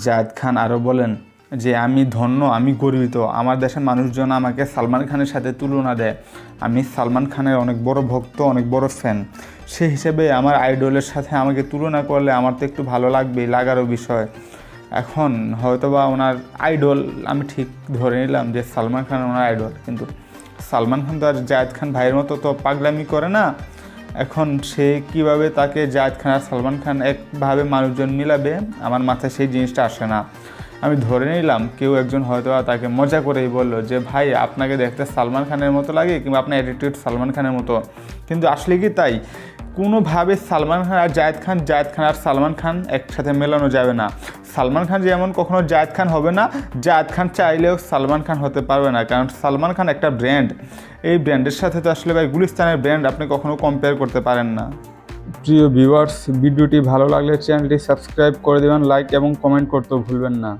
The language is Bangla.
জায়েদ খান আরও বলেন যে আমি ধন্য, আমি গর্বিত, আমার দেশের মানুষজন আমাকে সালমান খানের সাথে তুলনা দেয়। আমি সালমান খানের অনেক বড় ভক্ত, অনেক বড় ফ্যান। সেই হিসেবে আমার আইডলের সাথে আমাকে তুলনা করলে আমার তো একটু ভালো লাগবেই, লাগারও বিষয়। এখন হয়তোবা ওনার আইডল, আমি ঠিক ধরে নিলাম যে সালমান খান ওনার আইডল, কিন্তু সালমান খান তো আর জায়েদ খান ভাইয়ের মতো তো পাগলামি করে না। এখন সে কিভাবে তাকে জায়েদ খান আর সালমান খান একভাবে মানুষজন মিলাবে, আমার মাথায় সেই জিনিসটা আসে না। আমি ধরে নিলাম কেউ একজন হয়তো তাকে মজা করেই বললো যে ভাই আপনাকে দেখতে সালমান খানের মতো লাগে, কিংবা আপনার অ্যাটিটিউড সালমান খানের মতো। কিন্তু আসলে কি তাই? কোনোভাবে সালমান খান আর জায়েদ খান আর সালমান খান একসাথে মেলানো যাবে না। সালমান খান যেমন কখনো জায়েদ খান হবে না, জায়েদ খান চাইলেও সালমান খান হতে পারবে না, কারণ সালমান খান একটা ব্র্যান্ড। এই ব্র্যান্ডের সাথে তো আসলে ভাই গুলিস্তানের ব্র্যান্ড আপনি কখনো কম্পেয়ার করতে পারেন না। প্রিয় ভিউয়ার্স, ভিডিওটি ভালো লাগলে চ্যানেলটি সাবস্ক্রাইব করে দেবেন, লাইক এবং কমেন্ট করতেও ভুলবেন না।